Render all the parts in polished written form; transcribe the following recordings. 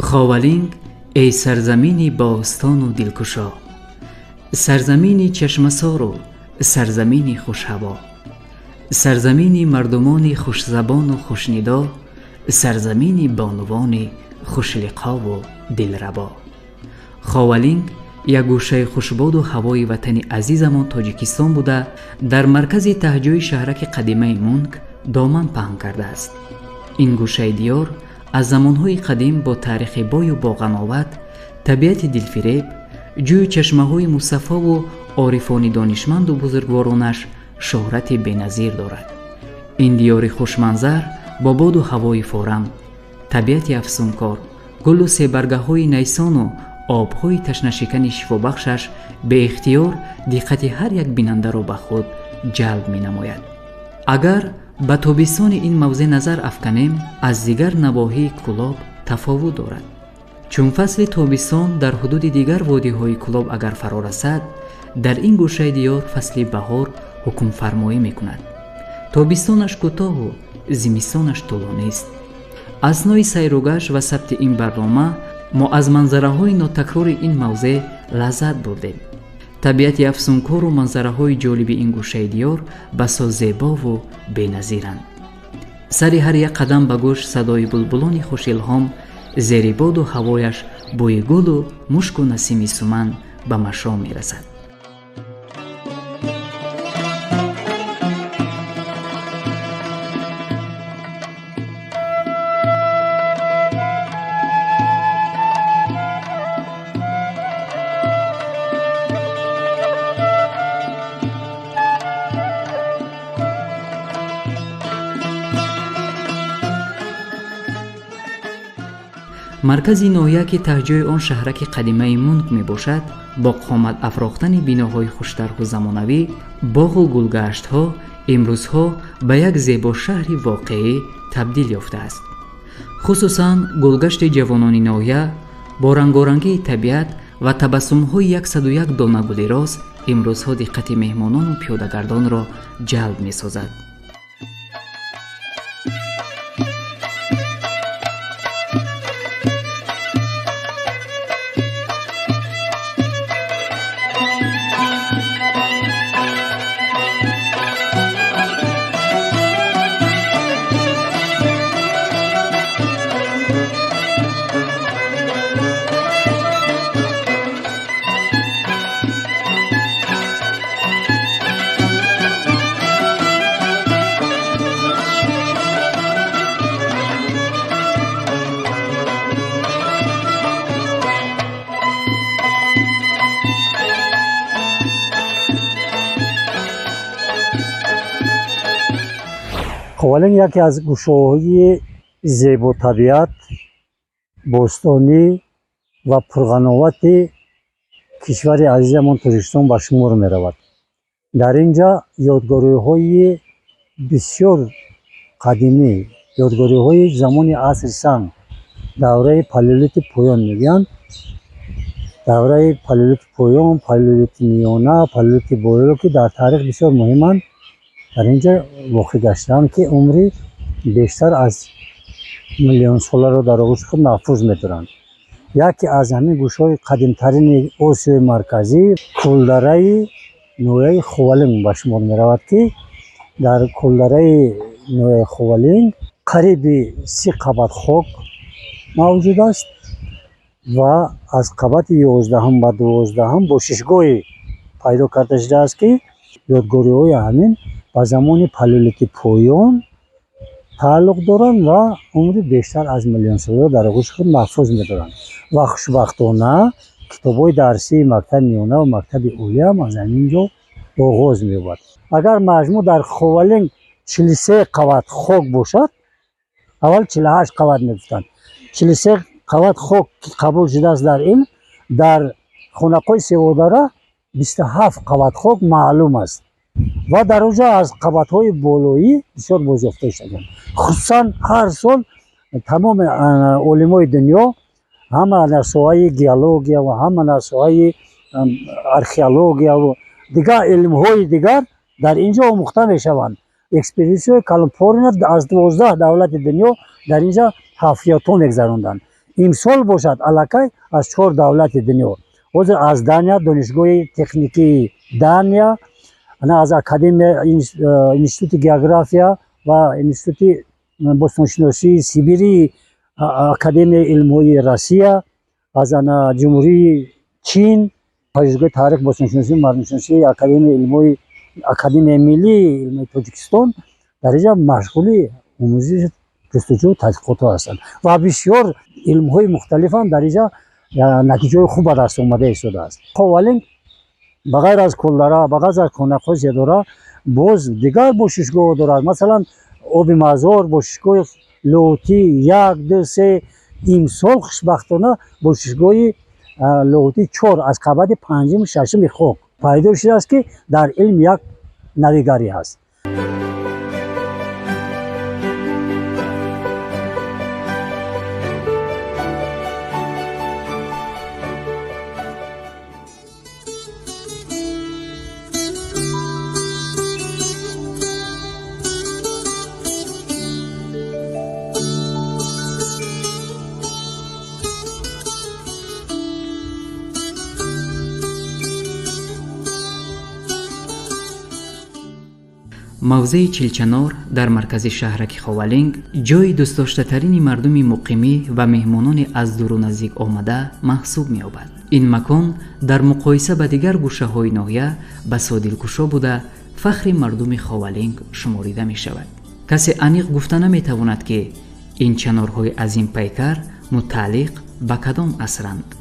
خاولینگ ای سرزمینی باستان و دلکشا، سرزمینی چشمسار و سرزمینی خوش هوا، سرزمینی مردمانی خوش زبان و خوش ندا، سرزمینی بانوانی خوش لقا و دلربا. خاولینگ یک گوشه خوشباد و هوای وطن عزیزمان تاجیکستان بوده در مرکز تهجوی شهرک قدیمه مونگ دامن پهن کرده است. این گوشه دیار از زمانهای قدیم با تاریخ بای و باغناوت، طبیعت دلفریب، جوی چشمه‌های مصفا و عارفان دانشمند و بزرگوارانش شهرت بی‌نظیر دارد. این دیار خوشمنظر با باد و هوای فارم، طبیعت افسونکار، گل و سه‌برگ‌های نیسان و آب‌های تشنه‌شکن شفابخشش به اختیار دقت هر یک بیننده را به خود جلب می‌نماید. اگر به تابستان این موضع نظر افکنیم، از دیگر نواحی کلاب تفاوت دارد. چون فصل تابستان در حدود دیگر وادی‌های کلاب اگر فرا رسد، در این گوشه دیار فصل بهار حکم فرمایی می‌کند. تابستانش کوتاه و زمستانش طولانی است. اثنای سیر و گشت و ثبت این برنامه ما از منظره‌های ناتکرار این موضع لذت بردیم. طبیعت افسونکار و منظره‌های جالب این گوشه دیار بسا زیبا و بی‌نظیرند. سر هر یک قدم به گوش صدای بلبلان خوش الهام، زیر باد و هوایش بوی گل و مشک و نسیم سمن به مشام می‌رسد. مرکز ناحیه که تهجوی آن شهرک قدیمه مونگ می باشد، با قامت افراختن بیناهای خوش‌طرح و زمانوی، باغ و گلگشت ها امروزها به یک زیبا شهری واقعی تبدیل یافته است. خصوصاً گلگشت جوانان ناحیه با رنگارنگی طبیعت و تبسم های 101 دانه گل راست امروزها دقت مهمانان و پیاده‌گردان را جلب می سازد. خاولینگ یکی از گوشه‌های زیبا طبیعت، بوستانی و پرغناوت کشور عزیزمان تاجیکستان به شمار می رود. در اینجا یادگاری‌های بسیار قدیمی، یادگاری‌های زمان عصر سنگ، دوره پالئولیت پایان میگن، دوره پالئولیت پایان، پالئولیت میانه، پالئولیت بالا که در تاریخ بسیار مهمند. در اینجا واقع گشتند که عمری بیشتر از میلیون سال را در آغوش خود محفوظ می‌دارند. یکی از همین گوشه‌های قدیم‌ترین آسیای مرکزی کلدره نوعه خاولینگ به شمار می‌رود که در کلدره نوعه خاولینگ قریب 30 قبت خاک موجود است و از قبط 11 و 12 باششگاهی پیدا کرده شده است که یادگاری‌های همین با زمان پالئولیتیک پایان تعلق دارند و عمری بیشتر از میلیون ساله در آغوش خود محفوظ می‌دارند و خوشبختانه کتاب‌های درسی مکتب میانه و مکتب عالی هم از همینجا آغاز می‌یابد. اگر مجموع در خوالینگ 43 قوت خاک باشد، اول 48 قوت می‌گفتند، 43 قوت خاک قبول شده است در این، در خانقای سواداره 27 قوت خاک معلوم است و در اونجا از قوت‌های بالایی بسیار بازیافته شدند. خصوصا هر سال تمام علمای دنیا همه در ساحه گیولوژی و همه در ساحه آرکئولوژی و دیگر علم‌های دیگر در اینجا آموخته میشوند. اکسپدیسیون کالیفرنیا از 12 دولت دنیا در اینجا هفتیاتون میگذراندند. امسال باشد الکی از 4 دولت دنیا، از دانیا، دانشگاه تکنیکی دانیا، از اکادمی انستیتوت گئوگرافیا و انستیتوت باستانشناسی سیبری، اکادمی علم‌های روسیه، از جمهوری چین، پژوهشگاه تاریخ باستانشناسی مردم‌شناسی، اکادمی علم‌های اکادمی ملی علم تاجیکستان در اینجا مشغول آموزش جستجو و تحقیقات هستند و بسیار علم‌های مختلف هم در اینجا نتیجه خوب به دست آمده شده است. خوالینگ بغیر از کلدره، بغیر از خانق‌های زیاداره باز دیگر باششگاه دارد. مثلا آب مزار، باششگاه لاهوتی 1 2 3. امسال خوشبختانه باششگاه لاهوتی 4 از قبط 5 و 6 خاک پیدا شده است که در علم یک نویگری است. موضع چیلچنار در مرکز شهرک خوالینگ جای دوست داشته ترین مردم مقیمی و مهمانان از دور و نزدیک آمده محسوب می یابد. این مکان در مقایسه با دیگر گوشه های ناحیه بسیار دلکشا بوده فخر مردم خوالینگ شماریده می شود. کسی عمیق گفته نمی تواند که این چنارهای عظیم پیکر متعلق به کدام عصرند.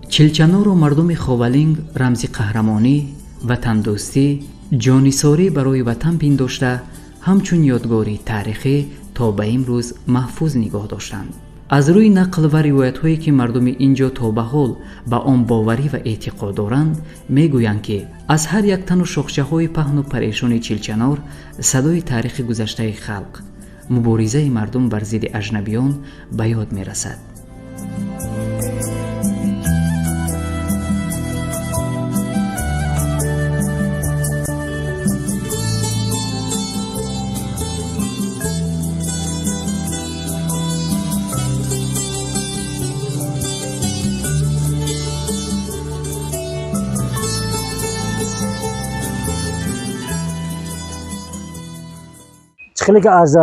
چیلچنار و مردم خوالینگ رمز قهرمانی، وطن دوستی، جانیساری برای وطن پنداشته همچون یادگاری تاریخی تا به امروز محفوظ نگاه داشتند. از روی نقل و روایت هایی که مردم اینجا تا به حال به آن باوری و اعتقاد دارند میگویند که از هر یک تن و شاخچه های پهن و پریشان چیلچنار صدای تاریخ گذشته خلق، مبارزه مردم بر ضد اجنبیان به یاد می رسد. خیلی که از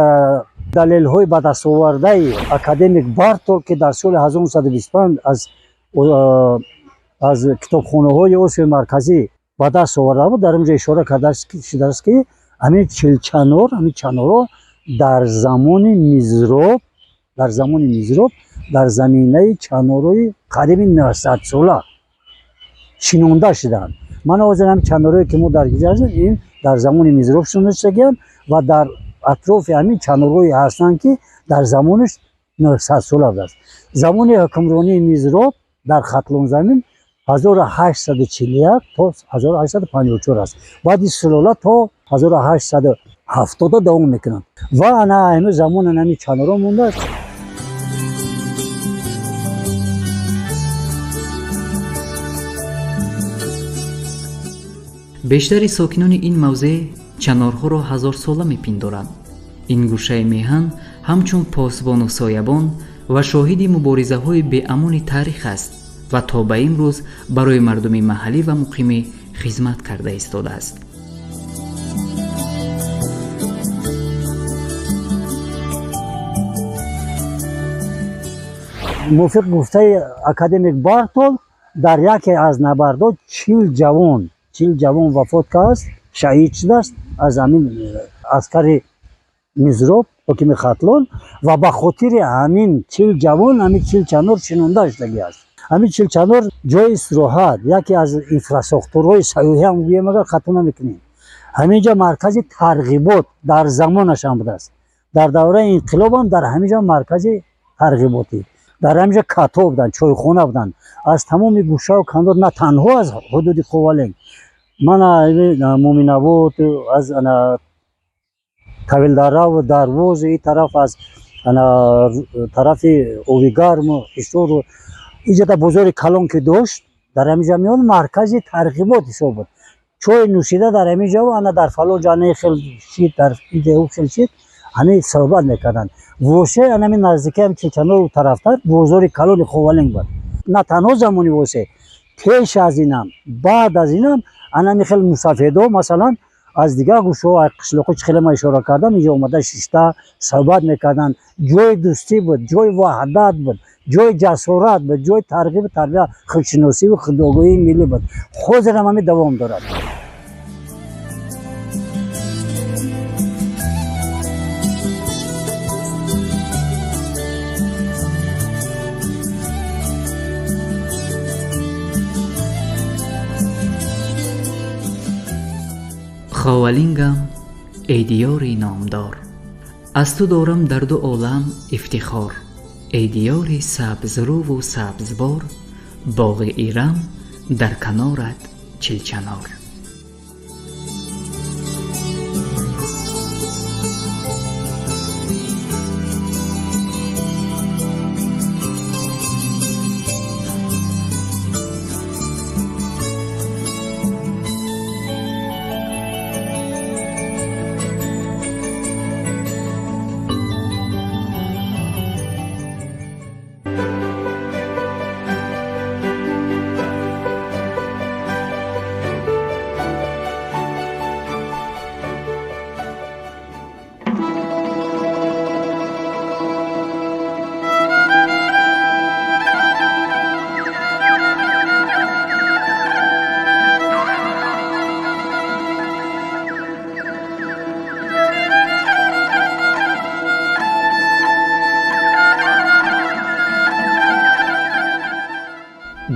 دلیل های به دست آورده اکادمیک بارتول که در سال 1925 از کتابخانه های اسیا مرکزی به دست آورده بود، در اونجا اشاره کرده شده است که همین چیلچنار، در زمان میزراب در زمینه چنارهای قریب 900 ساله شنونده شدند. من آزم چنارهایی که ما در گیجه این در زمان میزراب شنونده شدند و در اطراف همین چنارهایی هستند که در زمانش 900 ساله است. زمان حکمرانی میزراب در ختلون زمین 1841 تا 1854 است. بعد این سلاله تا 1870 دوام میکنند و انا همه زمان همین چنارها مونده است. بیشتر ساکنان این موضع чанорҳоро ҳазорсола мепиндоранд. ин гӯшаи меҳан ҳамчун посбону соябон ва шоҳиди муборизаҳои беамони таърих аст ва то ба имрӯз барои мардуми маҳаллӣ ва муқимӣ хизмат карда истодааст. мувофиқ гуфтаи академик бартол, дар яке аз набардҳо 40 ҷавон вафот кардааст, шаҳид шудааст аз ҳамин аскари мизроб ҳокими хатлон ва ба хотири ҳамин 40 ҷавон ҳамин 40 чанор шинонда иштагӣ аст. ҳамин 40 чанор ҷои истироҳат, яке аз инфраструктураҳои саёҳӣ ҳам гӯем агар хато намекунем. ҳаминҷа маркази тарғибот дар замонашам будааст. дар давраи инқилоб ҳам дар ҳаминҷа маркази тарғиботӣ, дар ҳаминҷа катҳо буданд, чойхона буданд. аз тамоми гӯшаву кандор, на танҳо аз ҳудуди Ховалинг, ман Муъминобод, аз Тавилдараву Дарвозу ин тараф, аз тарафи Овигарму Ҳишору инҷа бозори Калон ки дошт, дар ҳаминҷа миён маркази тарғибот ҳисоб буд. чой нӯшида дар ҳаминҷаву ана дар фалон ҷане хел шид, дар инҷа хел шид, ҳамин соҳбат мекарданд. восе ҳамин наздикии ҳамин Чилчанору тарафтар бозори Калони Ховалинг буд. на танҳо замони восе, пеш аз инам, баъд аз инам ҳамин хел мусафедо масалан аз дигар гӯшаҳо қишлоқҳо чӣ хеле ман ишора кардам, инҷа омада шишта соҳбат мекарданд. ҷои дӯстӣ буд, ҷои ваҳдат буд, ҷои ҷасорат буд, ҷои тарғибу тарбия, худшиносиву худогоҳии миллӣ буд. ҳозирам ҳамин давом дорад. ховалингам эй диёри номдор, аз ту дорам дар ду олам ифтихор. эй диёри сабзрӯву сабзбор, боғи ирам дар канорат чилчанор.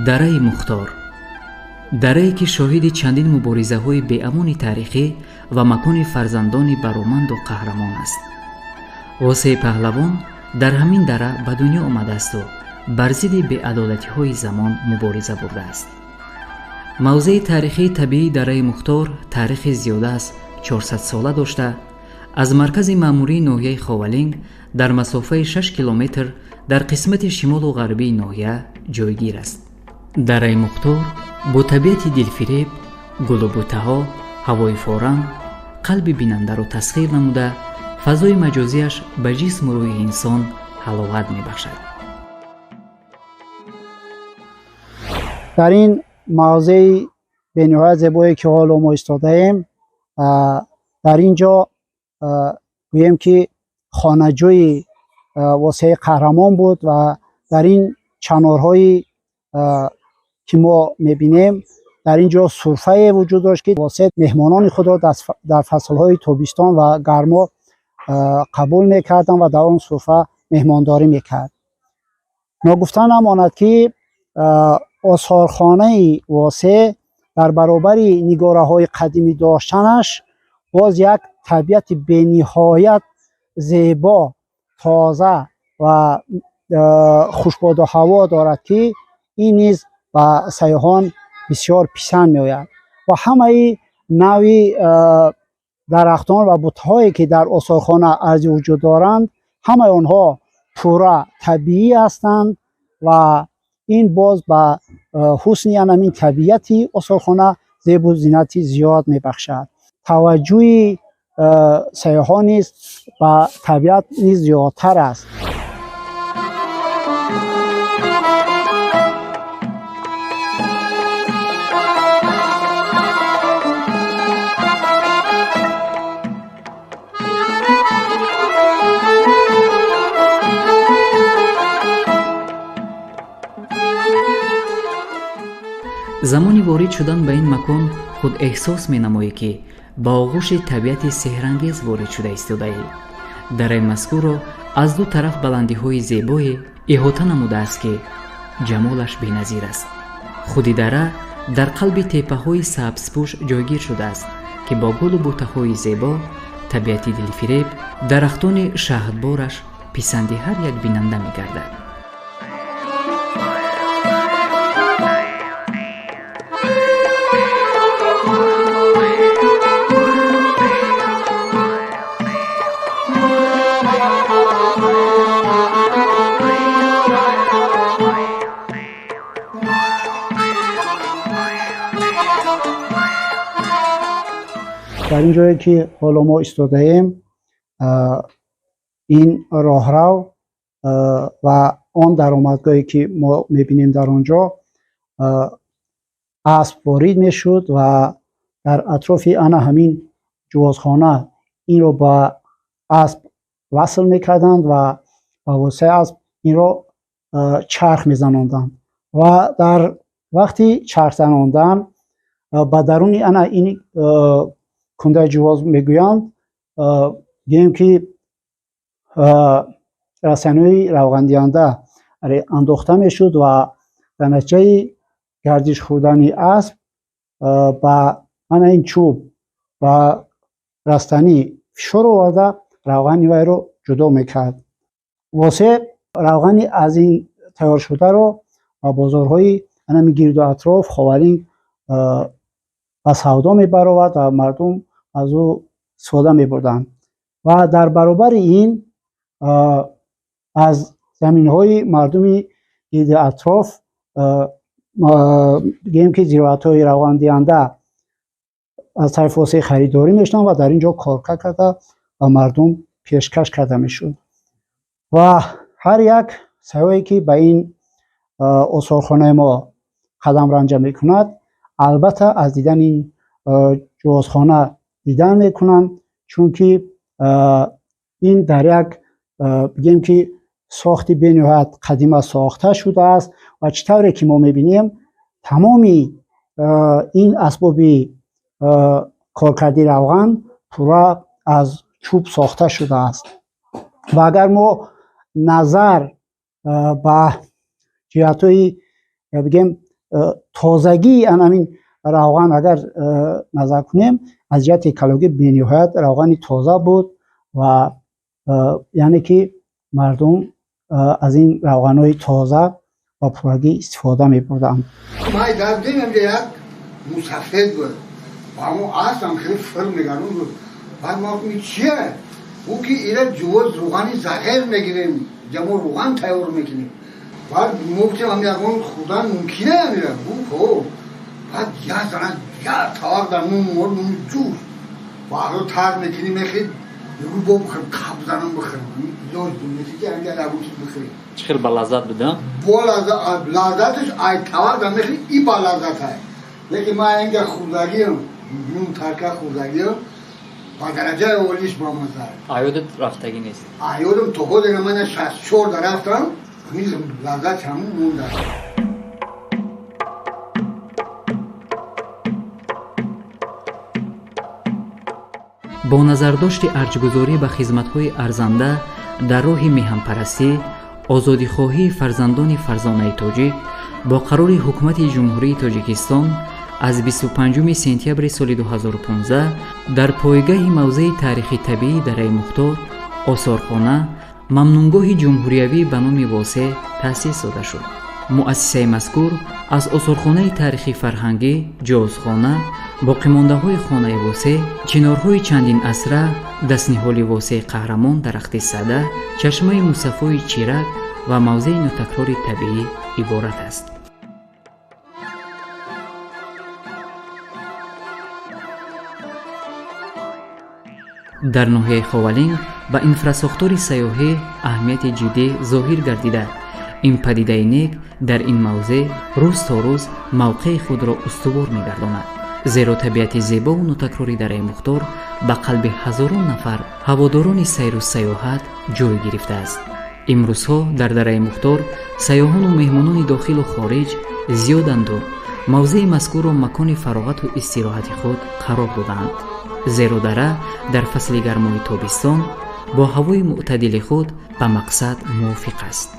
дараи мухтор, дарае ки шоҳиди чандин муборизаҳои беамони таърихӣ ва макони фарзандони бароманду қаҳрамон аст. ғосеи паҳлавон дар ҳамин дара ба дунё омадаасту бар зидди беадолатиҳои замон мубориза бурдааст. мавзеи таърихии табиии дараи мухтор таърихи зиёда аз 400 сола дошта, аз маркази маъмурии ноҳияи Ховалинг дар масофаи 6 километр дар қисмати шимолу ғарбии ноҳия ҷойгир аст. дараи мухтор бо табиати дилфиреб, гулу бутаҳо, ҳавои форам, қалби бинандаро тасхир намуда, фазои маҷозиаш ба ҷисму рӯҳи инсон ҳаловат мебахшад. дар ин мавзеи бениҳоят зебое ки ҳоло мо истодаем, дар ин ҷо гӯем ки хонаҷӯи восеи қаҳрамон буд ва дар ин чанорҳои ки мо мебинем, дар ин ҷо сурфае вуҷуд дошт ки восе меҳмонони худро дар фаслҳои тобистон ва гармо қабул мекарданд ва дар он сурфа меҳмондорӣ мекард. ногуфта намонад ки осорхонаи восе дар баробари нигораҳои қадимӣ доштанаш боз як табиати бениҳоят зебо, тоза ва хушбоду ҳаво дорад ки ин низ ба сайёҳон бисёр писанд меояд ва ҳамаи навъи дарахтон ва бутҳое ки дар осорхона арзи вуҷуд доранд, ҳамаи онҳо пурра табиӣ ҳастанд ва ин боз ба ҳусни ҳамин табиати осорхона зебу зиннати зиёд мебахшад. توجه سیاحان نیز به طبیعت نیز زیادتر است. замони ворид шудан ба ин макон худ эҳсос менамоӣ ки ба оғӯши табиати сеҳрангез ворид шуда истодаӣ. дараи мазкурро аз ду тараф баландиҳои зебое иҳота намудааст ки ҷамолаш беназир аст. худи дара дар қалби теппаҳои сабзпӯш ҷойгир шудааст ки бо гулу бутаҳои зебо, табиати дилфиреб, дарахтони шаҳдбораш писанди ҳар як бинанда мегардад. در این جایی که حالا ما ایستاده ایم، این راهرو و آن درآمدگاهی که ما میبینیم در آنجا اسب وارد میشد و در اطراف آن همین جوازخانه این رو به اسب وصل میکردند و با واسطه اسب این رو چرخ میزناندند و در وقتی چرخ زناندن به درون آن این کنده جواز میگویند گیم که رسانه‌های روغن دهنده انداخته میشد و در نتیجه گردش خوردن اسب با این چوب و رستنی فشار آورده روغن وی رو جدا میکرد. واسه روغن از این تیار شده رو با بازارهای همین گرد و اطراف خاورین و سودا میبرآورد و مردم از او استفاده میبردند و در برابر این از زمینهای مردمی گرد اطراف گیم که زراعت‌های روغن دهنده از طرف واسه خریداری میشدن و در اینجا کار کرده و مردم پیشکش کرده میشد و هر یک سیاحی که به این آثارخانه ما قدم رنجه میکند البته از دیدن این جوازخانه دیدن میکنند، چون که این در یک بگیم که ساختی بنهایت قدیمی ساخته شده است و چطوری که ما میبینیم تمامی این اسباب کارکردی روغن پورا از چوب ساخته شده است و اگر ما نظر به جهت‌های بگیم تازگی همین روغن اگر نظر کنیم از جهت اکولوژی بنهایت روغن تازه بود و یعنی که مردم از این روغن‌های تازه و پورگی استفاده می‌بردند. ما در دیدم یک مسافر بود و همون آسم خیلی فرم نگران بود. بعد ما گفتیم چیه؟ او که ایره جواز روغنی زغیر میگیریم، جمع روغن تیار میکنیم. بعد گفتیم هم یکون خدا ممکنه میره. او بعد یا زنه یا تاور در نون جور و اگر تار میکنیم میخید یکو با بخیر کب زنم بخیر لوز میشه که انگه لبوسی بخیر. چخیل با لذت بده؟ با لذتش ای تاور در میخید ای با لذت های لیکن ما انگه خوردگیم نون ترکه خوردگیم با درجه اولیش با مزار. آیودت رفتگی نیست؟ آیودم تو خود اینه من 64 در رفتم همیز لذت همون مونده. бо назардошти арҷгузорӣ ба хизматҳои арзанда дар роҳи меҳанпарастӣ, озодихоҳии фарзандони фарзонаи тоҷик бо қарори ҳукумати ҷумҳурии тоҷикистон аз 25 сентябри соли 2015 дар пойгаҳи мавзеи таърихи табиӣ дараи мухтор осорхона мамнунгоҳи ҷумҳуриявӣ ба номи восе таъсис дода шуд. муассисаи мазкур аз осорхонаи таърихи фарҳангӣ, ҷозхона, боқимондаҳои хонаи восе, чинорҳои чандин асра, дастниҳоли восеи қаҳрамон, дарахти сада, чашмаи мусаффои чирак ва мавзеи нотакрори табиӣ иборат аст. дар ноҳияи ховалинг ба инфраструктури сайёҳӣ аҳамияти ҷиддӣ зоҳир гардида, ин падидаи нек дар ин мавзеъ рӯз то рӯз мавқеи худро устувор мегардонад, зеро табиати зебову нотакрори дараи Мухтор ба қалби ҳазорон нафар ҳаводорони сайру сайёҳат ҷой гирифтааст. имрӯзҳо дар дараи Мухтор сайёҳону меҳмонони дохилу хориҷ зиёданду мавзеи мазкурро макони фароғату истироҳати худ қарор додаанд, зеро дара дар фасли гармои тобистон бо ҳавои мӯътадили худ ба мақсад мувофиқ аст.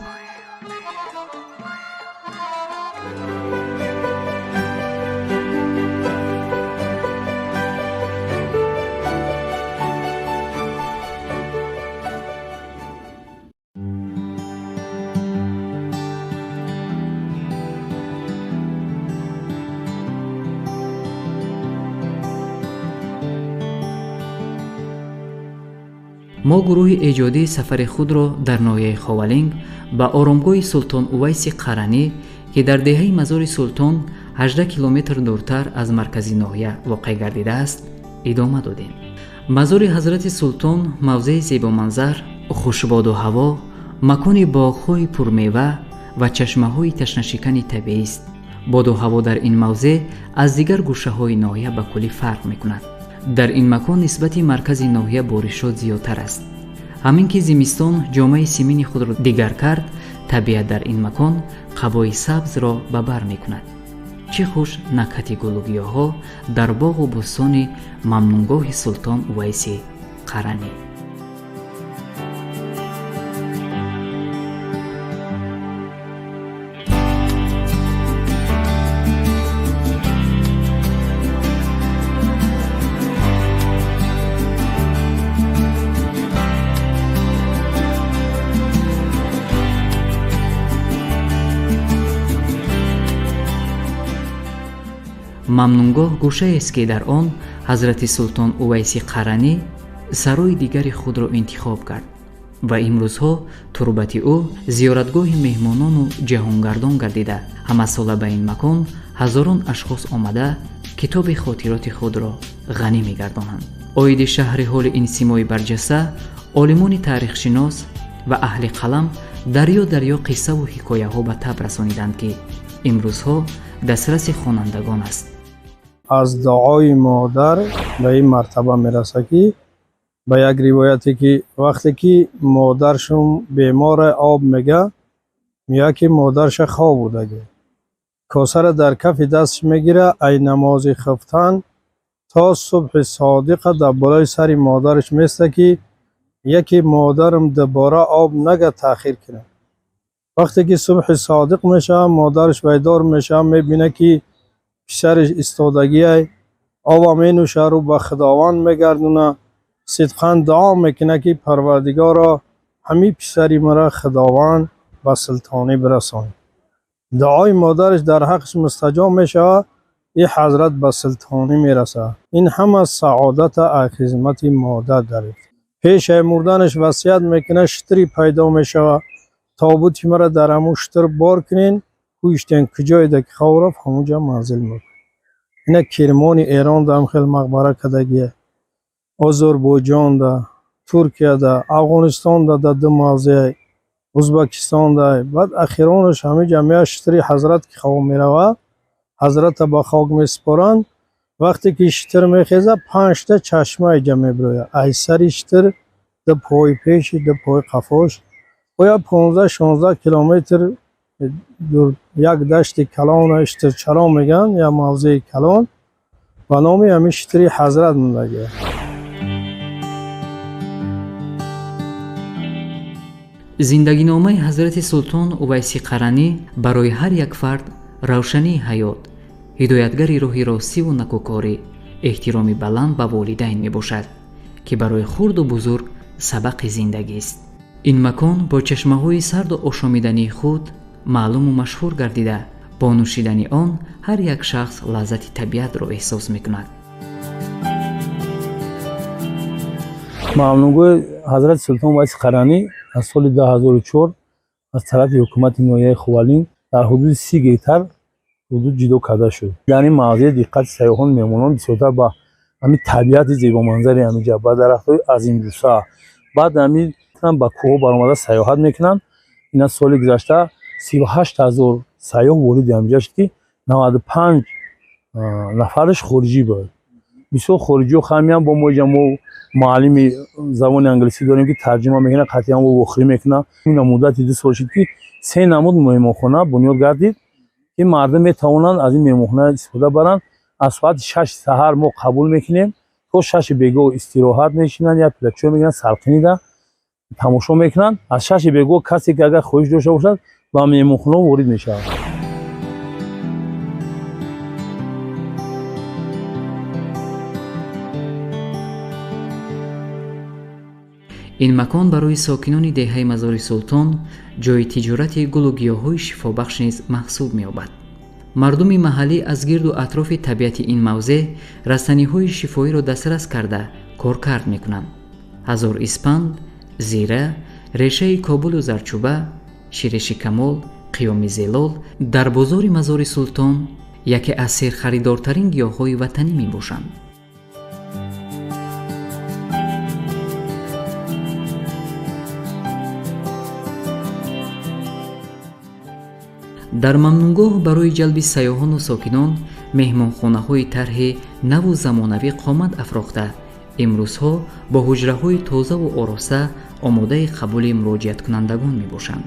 мо гурӯҳи эҷодии сафари худро дар ноҳияи ховалинг ба оромгоҳи Султон Увайси Қаранӣ, ки дар деҳаи мазори Султон 18 километр дуртар аз маркази ноҳия воқеъ гардидааст, идома додем. мазори ҳазрати Султон мавзеи зебоманзар, хушбоду ҳаво, макони боғҳои пурмева ва чашмаҳои ташнашикани табиист. боду ҳаво дар ин мавзеъ аз дигар гӯшаҳои ноҳия ба куллӣ фарқ мекунад. дар ин макон нисбати маркази ноҳия боришот зиёдтар аст. ҳамин ки зимистон ҷомаи симини худро дигар кард, табиат дар ин макон қабои сабзро ба бар мекунад. чӣ хуш накҳати гулугиёҳо дар боғу бӯстони мамнунгоҳи Султон Увайси Қаранӣ. мамнунгоҳ гӯшаест, ки дар он ҳазрати Султон Увайси Қаранӣ сарои дигари худро интихоб кард ва имрӯзҳо турбати ӯ зиёратгоҳи меҳмонону ҷаҳонгардон гардида, ҳамасола ба ин макон ҳазорон ашхос омада китоби хотироти худро ғанӣ мегардонанд. оиди шаҳри ҳоли ин симои барҷаста, олимони таърихшинос ва аҳли қалам дарьё қиссаву ҳикояҳо ба таб расониданд, ки имрӯзҳо дастраси хонандагон аст. аз дуои модар ба ин мартаба мераса, ки ба як ривояте ки вақте ки модаршон бемора об мега, мега ки модарша хоб будаги, косара дар кафи дастш мегира, ай намози хифтан то субҳи содиқа дар болои сари модараш места, ки яке модарам дубора об нага таъхир кунад. вақте ки субҳи содиқ мешавад, модараш байдор мешавад, мебина ки писариш истодагиай, оба менӯшад, рӯ ба худованд мегардона, сидқан дуо мекуна, ки парвардигаро ҳамин писари мара худованд ба султонӣ бирасонад. дуои модараш дар ҳаққиш мустаҷоб мешавад, ин ҳазрат ба султонӣ мерасад. ин ҳама саодата аз хизмати модар дард. пешаи мурданаш васият мекуна, штири пайдо мешавад, тобути мара дар ҳамун штир бор кунен, кӯштен куҷоеда ки хов рафт, ҳамунҷа манзил мекунед. ина Кермони Эрон дам хел мақбара кардагие, Озарбойҷонда, Туркияда, Афғонистонда да ду мавзеъ, Ӯзбекистонда, баъд ахиронаш ҳаминҷа меяд штири ҳазрат ки хов меравад, ҳазрата ба хок месупоранд. вақте ки штир мехезад, 5 та чашма иҷа мебирояд, аз сари штир ду пои пеши, ду пои қафош, боя 15-16 километр як дашти калон штирчарон меган, я мавзеи калон, ба номи ҳамин штири ҳазрат мондагиаст. зиндагиномаи ҳазрати Султон Увайси Қаранӣ барои ҳар як фард равшании ҳаёт, ҳидоятгари роҳи ростиву накӯкорӣ, эҳтироми баланд ба волидайн мебошад, ки барои хурду бузург сабақи зиндагист. ин макон бо чашмаҳои сарду ошомидании худ маълуму машҳур гардида, бо нӯшидани он ҳар як шахс лаззати табиатро эҳсос мекунад. мамнунгоҳи ҳазрати Султон Увайси Қаранӣ аз соли 2004 аз тарафи ҳукумати ноҳияи Ховалинг дар ҳудуди 30 гектар ҳудуд ҷудо карда шуд. дар ин мавзеъ диққати сайёҳон меҳмонон бисёртар ба همین طبیعت زیبا منظری همینجا با درخت‌های عظیم‌الجثه بعد همین با کوه برآمده سیاحت میکنن. اینا سال گذشته 38000 سیاح وارد اینجا شد که 95 نفرش خارجی بود. بسیار خارجی و خمی هم با ما معلم زبان انگلیسی داریم که ترجمه میکنه، قطعی هم و بخری میکنه. این مدت 2 سال شد که 3 نمود مهمانخانه بنیاد گردید که مردم میتوانند از این مهمانخانه استفاده برن. از ساعت 6 سحر ما قبول میکنیم تا 6 بیگاه استراحت میشینن یا پلچو میگن سلقینی ده تماشا میکنن. از 6 بیگاه کسی که اگر خواهش داشته باشد با مهمانخانه وارد میشه. این مکان برای ساکنان دهه مزار سلطان جای تجارت گل و گیاهای شفابخش نیز محسوب می‌یابد. مردم محلی از گرد و اطراف طبیعت این موضع رستنی‌های شفایی را دسترس کرده کارکرد می‌کنند. هزار اسپند، زیره، ریشه کابل و زرچوبه، شیرش کمال، قیام زلال در بازار مزار سلطان یکی از سرخریدارترین گیاهای وطنی میباشند. در ممنونگاه برای جلب سیاحان و ساکنان مهمانخانه‌های طرح نو و زمانوی قامت افراخته امروزها با حجره‌های تازه و آراسته آماده قبول مراجعت کنندگان میباشند.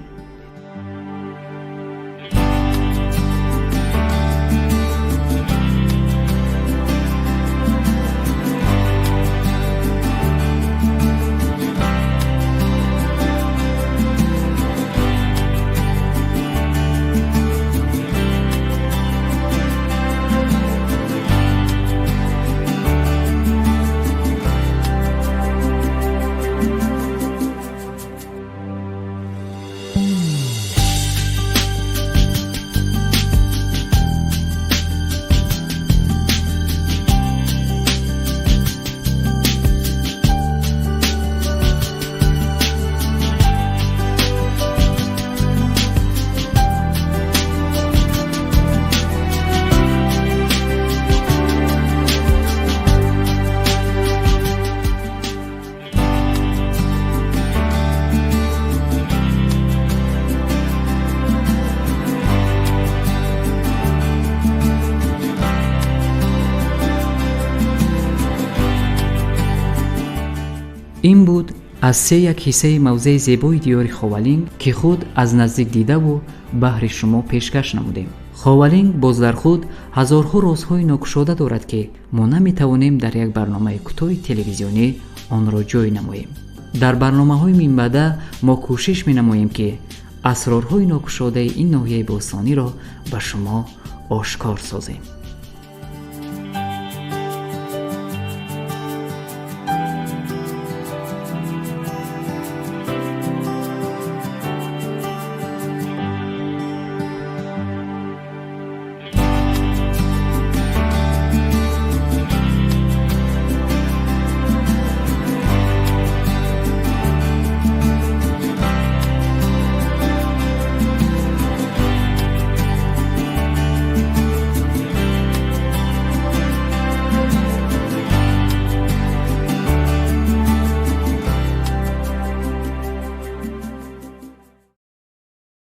این بود از 3 حصه موضع زیبای دیار خوالینگ که خود از نزدیک دیده و بهر شما پیشکش نمودیم. خوالینگ باز در خود هزارها رازهای ناگشوده دارد که ما نمیتوانیم در یک برنامه کوتاه تلویزیونی آن را جای نماییم. در برنامه‌های منبعد ما کوشش می‌نماییم که اسرارهای ناگشوده این ناحیه باستانی را به شما آشکار سازیم.